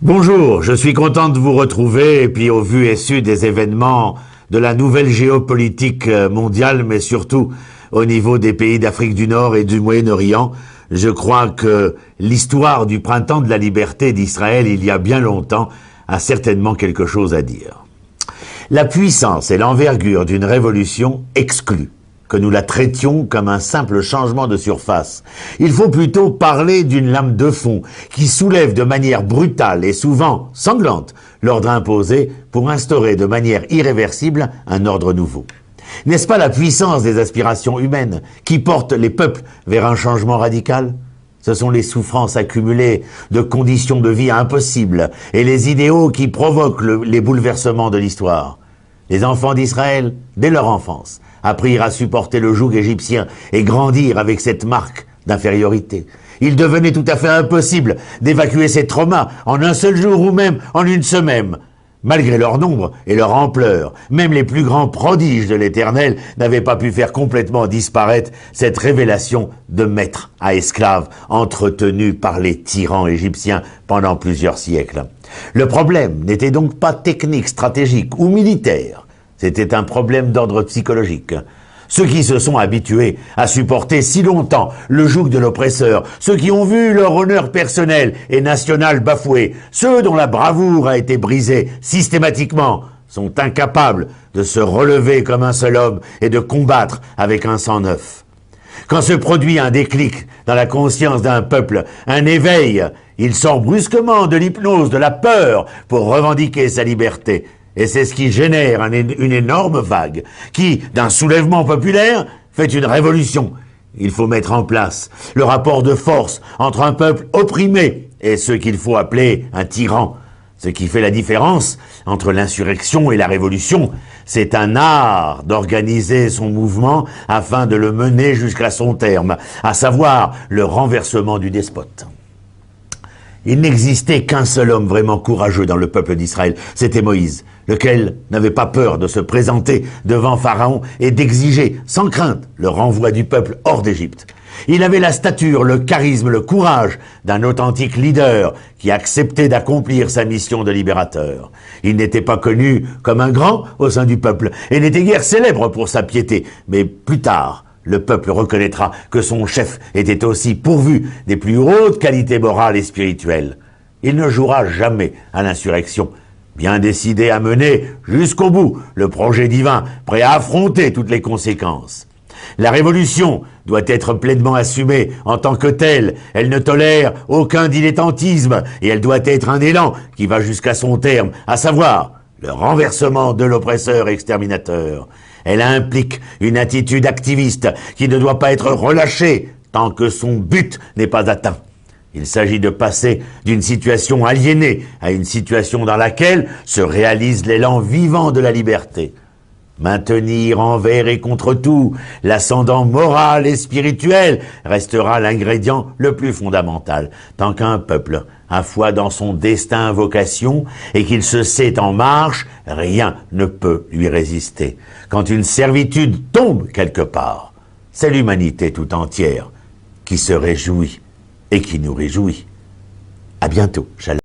Bonjour, je suis content de vous retrouver et puis au vu et su des événements de la nouvelle géopolitique mondiale, mais surtout au niveau des pays d'Afrique du Nord et du Moyen-Orient, je crois que l'histoire du printemps de la liberté d'Israël il y a bien longtemps a certainement quelque chose à dire. La puissance et l'envergure d'une révolution excluent que nous la traitions comme un simple changement de surface. Il faut plutôt parler d'une lame de fond qui soulève de manière brutale et souvent sanglante l'ordre imposé pour instaurer de manière irréversible un ordre nouveau. N'est-ce pas la puissance des aspirations humaines qui porte les peuples vers un changement radical ? Ce sont les souffrances accumulées de conditions de vie impossibles et les idéaux qui provoquent les bouleversements de l'histoire. Les enfants d'Israël, dès leur enfance, apprirent à supporter le joug égyptien et grandirent avec cette marque d'infériorité. Il devenait tout à fait impossible d'évacuer ces traumas en un seul jour ou même en une semaine. Malgré leur nombre et leur ampleur, même les plus grands prodiges de l'Éternel n'avaient pas pu faire complètement disparaître cette révélation de maître à esclave entretenue par les tyrans égyptiens pendant plusieurs siècles. Le problème n'était donc pas technique, stratégique ou militaire, c'était un problème d'ordre psychologique. Ceux qui se sont habitués à supporter si longtemps le joug de l'oppresseur, ceux qui ont vu leur honneur personnel et national bafoué, ceux dont la bravoure a été brisée systématiquement, sont incapables de se relever comme un seul homme et de combattre avec un sang neuf. Quand se produit un déclic dans la conscience d'un peuple, un éveil, il sort brusquement de l'hypnose, de la peur pour revendiquer sa liberté. Et c'est ce qui génère une énorme vague qui, d'un soulèvement populaire, fait une révolution. Il faut mettre en place le rapport de force entre un peuple opprimé et ce qu'il faut appeler un tyran. Ce qui fait la différence entre l'insurrection et la révolution, c'est un art d'organiser son mouvement afin de le mener jusqu'à son terme, à savoir le renversement du despote. Il n'existait qu'un seul homme vraiment courageux dans le peuple d'Israël, c'était Moïse, lequel n'avait pas peur de se présenter devant Pharaon et d'exiger, sans crainte, le renvoi du peuple hors d'Égypte. Il avait la stature, le charisme, le courage d'un authentique leader qui acceptait d'accomplir sa mission de libérateur. Il n'était pas connu comme un grand au sein du peuple et n'était guère célèbre pour sa piété, mais plus tard, le peuple reconnaîtra que son chef était aussi pourvu des plus hautes qualités morales et spirituelles. Il ne jouera jamais à l'insurrection, bien décidé à mener jusqu'au bout le projet divin, prêt à affronter toutes les conséquences. La révolution doit être pleinement assumée en tant que telle, elle ne tolère aucun dilettantisme et elle doit être un élan qui va jusqu'à son terme, à savoir le renversement de l'oppresseur exterminateur. Elle implique une attitude activiste qui ne doit pas être relâchée tant que son but n'est pas atteint. Il s'agit de passer d'une situation aliénée à une situation dans laquelle se réalise l'élan vivant de la liberté. Maintenir envers et contre tout l'ascendant moral et spirituel restera l'ingrédient le plus fondamental. Tant qu'un peuple a foi dans son destin vocation et qu'il se sait en marche, rien ne peut lui résister. Quand une servitude tombe quelque part, c'est l'humanité tout entière qui se réjouit et qui nous réjouit. À bientôt. Shalom.